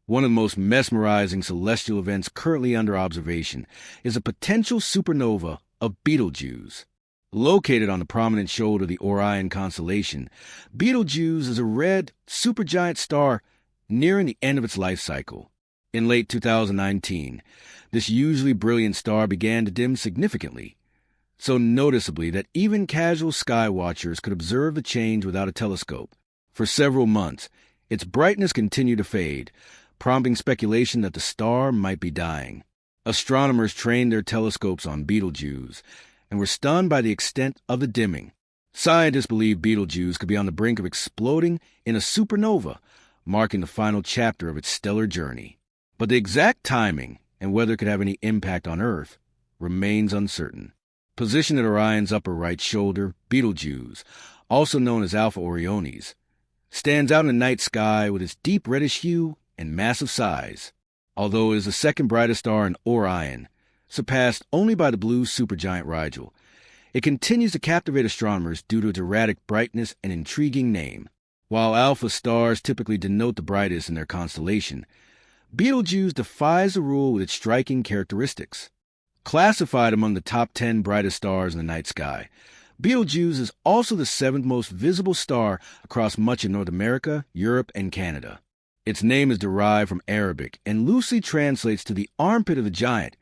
One of the most mesmerizing celestial events currently under observation is a potential supernova of Betelgeuse. Located on the prominent shoulder of the Orion constellation, Betelgeuse is a red, supergiant star nearing the end of its life cycle. In late 2019, this usually brilliant star began to dim significantly, so noticeably that even casual sky watchers could observe the change without a telescope. For several months, its brightness continued to fade, prompting speculation that the star might be dying. Astronomers trained their telescopes on Betelgeuse and were stunned by the extent of the dimming. Scientists believe Betelgeuse could be on the brink of exploding in a supernova, marking the final chapter of its stellar journey. But the exact timing and whether it could have any impact on Earth remains uncertain. Positioned at Orion's upper right shoulder, Betelgeuse, also known as Alpha Orionis, stands out in the night sky with its deep reddish hue and massive size. Although it is the second brightest star in Orion, surpassed only by the blue supergiant Rigel, it continues to captivate astronomers due to its erratic brightness and intriguing name. While alpha stars typically denote the brightest in their constellation, Betelgeuse defies the rule with its striking characteristics. Classified among the top 10 brightest stars in the night sky, Betelgeuse is also the seventh most visible star across much of North America, Europe, and Canada. Its name is derived from Arabic and loosely translates to the armpit of the giant,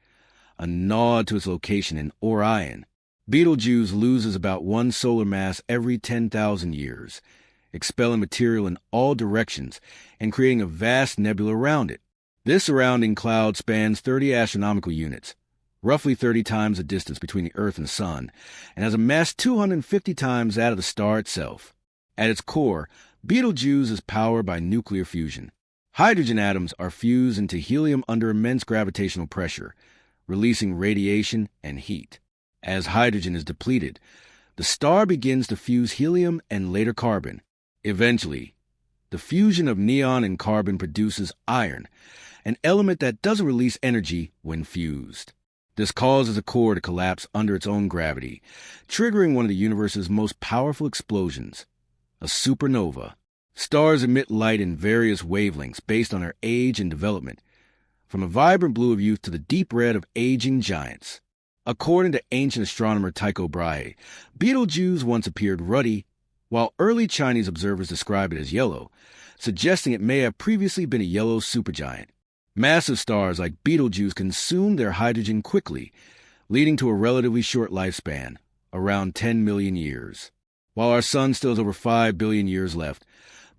a nod to its location in Orion. Betelgeuse loses about one solar mass every 10,000 years, expelling material in all directions and creating a vast nebula around it. This surrounding cloud spans 30 astronomical units, roughly 30 times the distance between the Earth and the Sun, and has a mass 250 times that of the star itself. At its core, Betelgeuse is powered by nuclear fusion. Hydrogen atoms are fused into helium under immense gravitational pressure, releasing radiation and heat. As hydrogen is depleted, the star begins to fuse helium and later carbon. Eventually, the fusion of neon and carbon produces iron, an element that doesn't release energy when fused. This causes the core to collapse under its own gravity, triggering one of the universe's most powerful explosions, a supernova. Stars emit light in various wavelengths based on their age and development, from the vibrant blue of youth to the deep red of aging giants. According to ancient astronomer Tycho Brahe, Betelgeuse once appeared ruddy, while early Chinese observers describe it as yellow, suggesting it may have previously been a yellow supergiant. Massive stars like Betelgeuse consume their hydrogen quickly, leading to a relatively short lifespan, around 10 million years. While our Sun still has over 5 billion years left,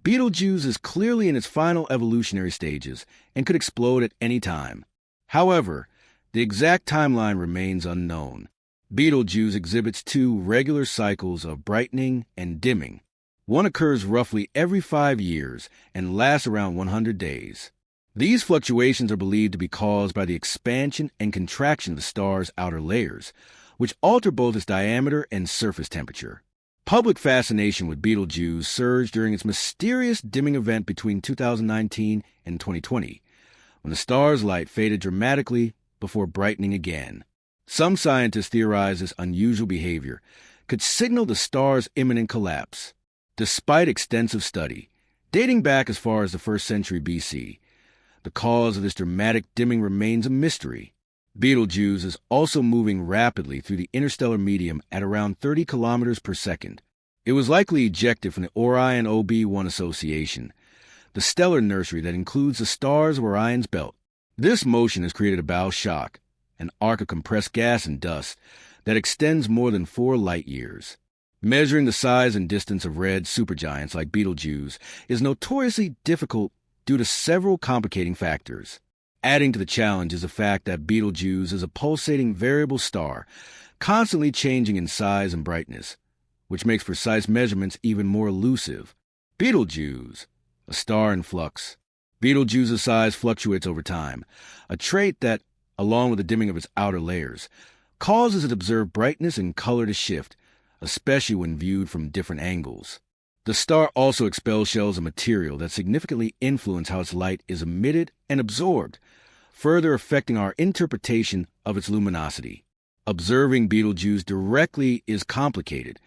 Betelgeuse is clearly in its final evolutionary stages and could explode at any time. However, the exact timeline remains unknown. Betelgeuse exhibits two regular cycles of brightening and dimming. One occurs roughly every 5 years and lasts around 100 days. These fluctuations are believed to be caused by the expansion and contraction of the star's outer layers, which alter both its diameter and surface temperature. Public fascination with Betelgeuse surged during its mysterious dimming event between 2019 and 2020, when the star's light faded dramatically before brightening again. Some scientists theorize this unusual behavior could signal the star's imminent collapse. Despite extensive study, dating back as far as the 1st century BC, the cause of this dramatic dimming remains a mystery. Betelgeuse is also moving rapidly through the interstellar medium at around 30 kilometers per second. It was likely ejected from the Orion OB1 Association, the stellar nursery that includes the stars of Orion's belt. This motion has created a bow shock, an arc of compressed gas and dust that extends more than 4 light years. Measuring the size and distance of red supergiants like Betelgeuse is notoriously difficult due to several complicating factors. Adding to the challenge is the fact that Betelgeuse is a pulsating variable star, constantly changing in size and brightness, which makes precise measurements even more elusive. Betelgeuse, a star in flux. Betelgeuse's size fluctuates over time, a trait that, along with the dimming of its outer layers, causes its observed brightness and color to shift, especially when viewed from different angles. The star also expels shells of material that significantly influence how its light is emitted and absorbed, further affecting our interpretation of its luminosity. Observing Betelgeuse directly is complicated,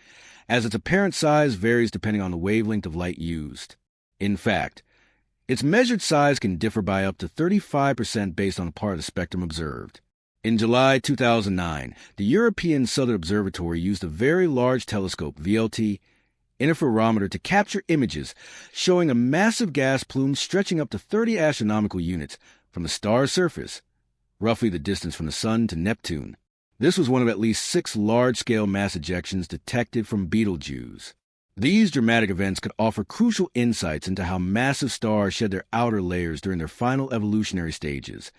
as its apparent size varies depending on the wavelength of light used. In fact, Its measured size can differ by up to 35% based on the part of the spectrum observed. In July 2009, the European Southern Observatory used a very large telescope, VLT, interferometer to capture images showing a massive gas plume stretching up to 30 astronomical units from the star's surface, roughly the distance from the Sun to Neptune. This was one of at least 6 large-scale mass ejections detected from Betelgeuse. These dramatic events could offer crucial insights into how massive stars shed their outer layers during their final evolutionary stages,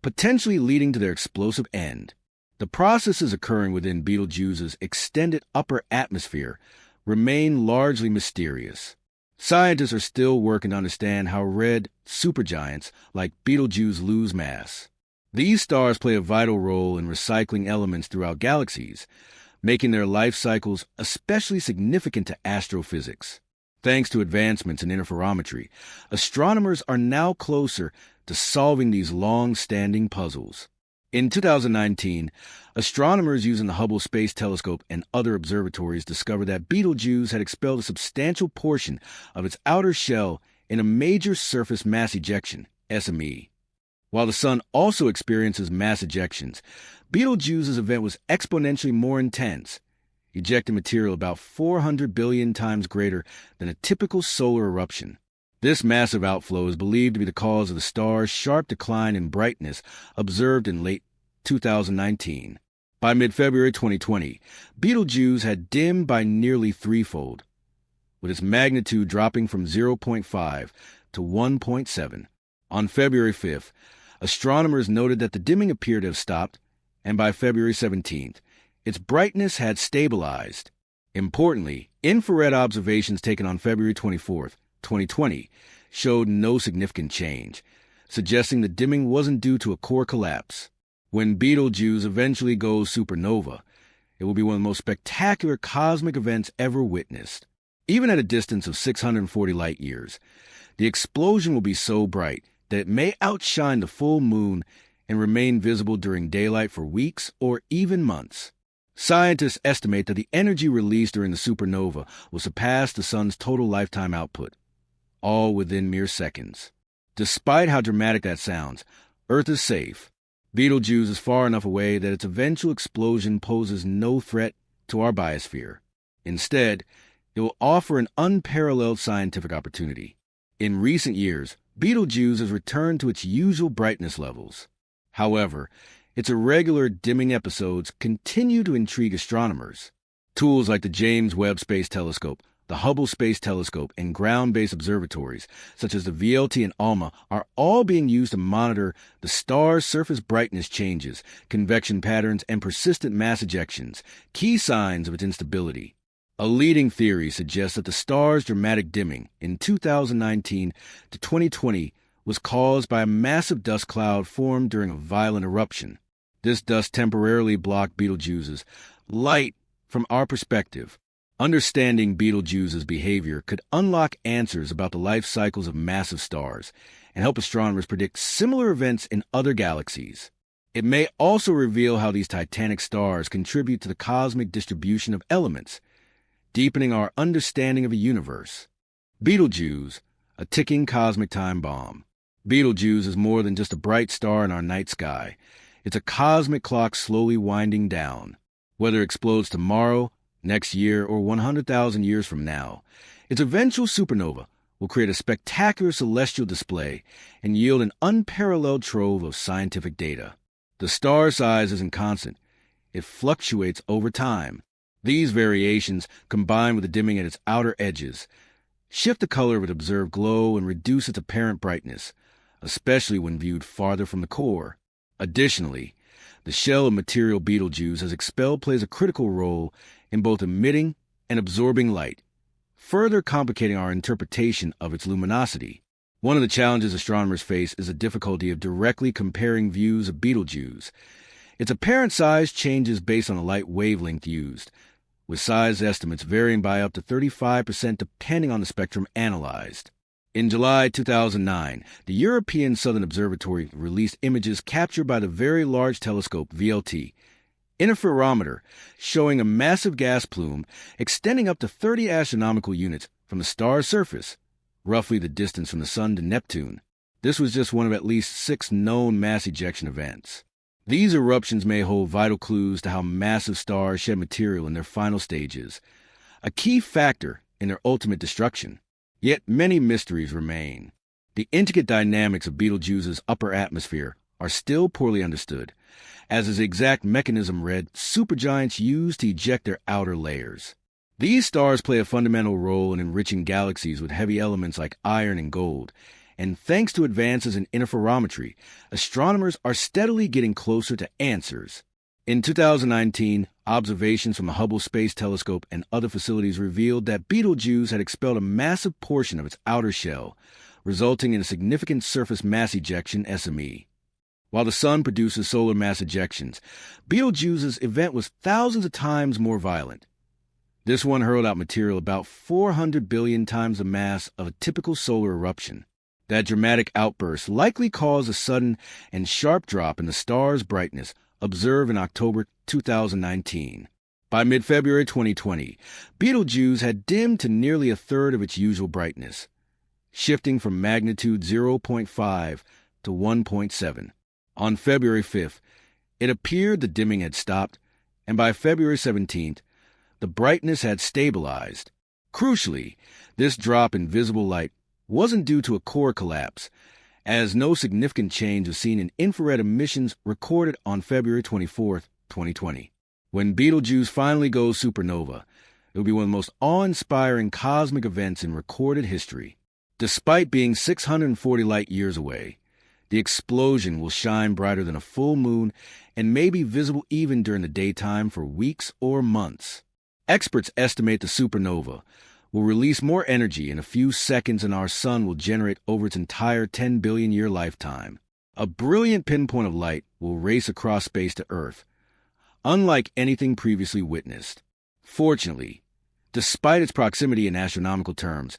potentially leading to their explosive end. The processes occurring within Betelgeuse's extended upper atmosphere remain largely mysterious. Scientists are still working to understand how red supergiants like Betelgeuse lose mass. These stars play a vital role in recycling elements throughout galaxies, making their life cycles especially significant to astrophysics. Thanks to advancements in interferometry, astronomers are now closer to solving these long-standing puzzles. In 2019, astronomers using the Hubble Space Telescope and other observatories discovered that Betelgeuse had expelled a substantial portion of its outer shell in a major surface mass ejection, SME. While the Sun also experiences mass ejections, Betelgeuse's event was exponentially more intense, ejecting material about 400 billion times greater than a typical solar eruption. This massive outflow is believed to be the cause of the star's sharp decline in brightness observed in late 2019. By mid-February 2020, Betelgeuse had dimmed by nearly threefold, with its magnitude dropping from 0.5 to 1.7. On February 5th, astronomers noted that the dimming appeared to have stopped, and by February 17th, its brightness had stabilized. Importantly, infrared observations taken on February 24th, 2020, showed no significant change, suggesting the dimming wasn't due to a core collapse. When Betelgeuse eventually goes supernova, it will be one of the most spectacular cosmic events ever witnessed. Even at a distance of 640 light-years, the explosion will be so bright that it may outshine the full moon and remain visible during daylight for weeks or even months. Scientists estimate that the energy released during the supernova will surpass the Sun's total lifetime output, all within mere seconds. Despite how dramatic that sounds, Earth is safe. Betelgeuse is far enough away that its eventual explosion poses no threat to our biosphere. Instead, it will offer an unparalleled scientific opportunity. In recent years, Betelgeuse has returned to its usual brightness levels. However, its irregular dimming episodes continue to intrigue astronomers. Tools like the James Webb Space Telescope, the Hubble Space Telescope, and ground-based observatories, such as the VLT and ALMA, are all being used to monitor the star's surface brightness changes, convection patterns, and persistent mass ejections, key signs of its instability. A leading theory suggests that the star's dramatic dimming in 2019 to 2020 was caused by a massive dust cloud formed during a violent eruption. This dust temporarily blocked Betelgeuse's light from our perspective. Understanding Betelgeuse's behavior could unlock answers about the life cycles of massive stars and help astronomers predict similar events in other galaxies. It may also reveal how these titanic stars contribute to the cosmic distribution of elements, deepening our understanding of the universe. Betelgeuse, a ticking cosmic time bomb. Betelgeuse is more than just a bright star in our night sky. It's a cosmic clock slowly winding down. Whether it explodes tomorrow, next year, or 100,000 years from now, its eventual supernova will create a spectacular celestial display and yield an unparalleled trove of scientific data. The star size isn't constant. It fluctuates over time. These variations, combined with the dimming at its outer edges, shift the color of its observed glow and reduce its apparent brightness, especially when viewed farther from the core. Additionally, the shell of material Betelgeuse has expelled plays a critical role in both emitting and absorbing light, further complicating our interpretation of its luminosity. One of the challenges astronomers face is the difficulty of directly comparing views of Betelgeuse. Its apparent size changes based on the light wavelength used, with size estimates varying by up to 35% depending on the spectrum analyzed. In July 2009, the European Southern Observatory released images captured by the Very Large Telescope, VLT, interferometer, showing a massive gas plume extending up to 30 astronomical units from the star's surface, roughly the distance from the Sun to Neptune. This was just one of at least 6 known mass ejection events. These eruptions may hold vital clues to how massive stars shed material in their final stages, a key factor in their ultimate destruction. Yet many mysteries remain. The intricate dynamics of Betelgeuse's upper atmosphere are still poorly understood, as its exact mechanism read supergiants use to eject their outer layers. These stars play a fundamental role in enriching galaxies with heavy elements like iron and gold, and thanks to advances in interferometry, astronomers are steadily getting closer to answers. In 2019, observations from the Hubble Space Telescope and other facilities revealed that Betelgeuse had expelled a massive portion of its outer shell, resulting in a significant surface mass ejection SME. While the Sun produces solar mass ejections, Betelgeuse's event was thousands of times more violent. This one hurled out material about 400 billion times the mass of a typical solar eruption. That dramatic outburst likely caused a sudden and sharp drop in the star's brightness observed in October 2019. By mid-February 2020, Betelgeuse had dimmed to nearly a third of its usual brightness, shifting from magnitude 0.5 to 1.7. On February 5th, it appeared the dimming had stopped, and by February 17th, the brightness had stabilized. Crucially, this drop in visible light wasn't due to a core collapse, as no significant change was seen in infrared emissions recorded on February 24, 2020. When Betelgeuse finally goes supernova, it will be one of the most awe-inspiring cosmic events in recorded history. Despite being 640 light-years away, the explosion will shine brighter than a full moon and may be visible even during the daytime for weeks or months. Experts estimate the supernova will release more energy in a few seconds than our Sun will generate over its entire 10 billion year lifetime. A brilliant pinpoint of light will race across space to Earth, unlike anything previously witnessed. Fortunately, despite its proximity in astronomical terms,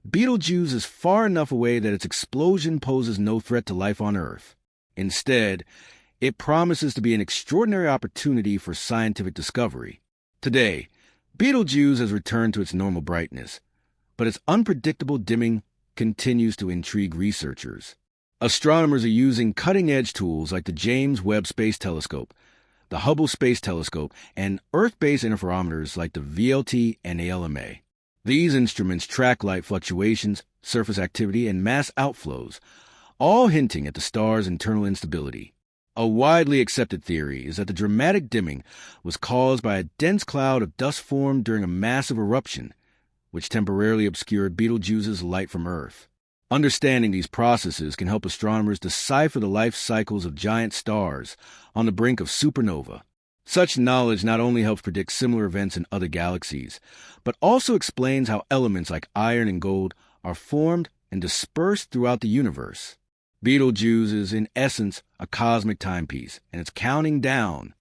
Betelgeuse is far enough away that its explosion poses no threat to life on Earth. Instead, it promises to be an extraordinary opportunity for scientific discovery. Today, Betelgeuse has returned to its normal brightness, but its unpredictable dimming continues to intrigue researchers. Astronomers are using cutting-edge tools like the James Webb Space Telescope, the Hubble Space Telescope, and Earth-based interferometers like the VLT and ALMA. These instruments track light fluctuations, surface activity, and mass outflows, all hinting at the star's internal instability. A widely accepted theory is that the dramatic dimming was caused by a dense cloud of dust formed during a massive eruption, which temporarily obscured Betelgeuse's light from Earth. Understanding these processes can help astronomers decipher the life cycles of giant stars on the brink of supernova. Such knowledge not only helps predict similar events in other galaxies, but also explains how elements like iron and gold are formed and dispersed throughout the universe. Betelgeuse is, in essence, a cosmic timepiece, and it's counting down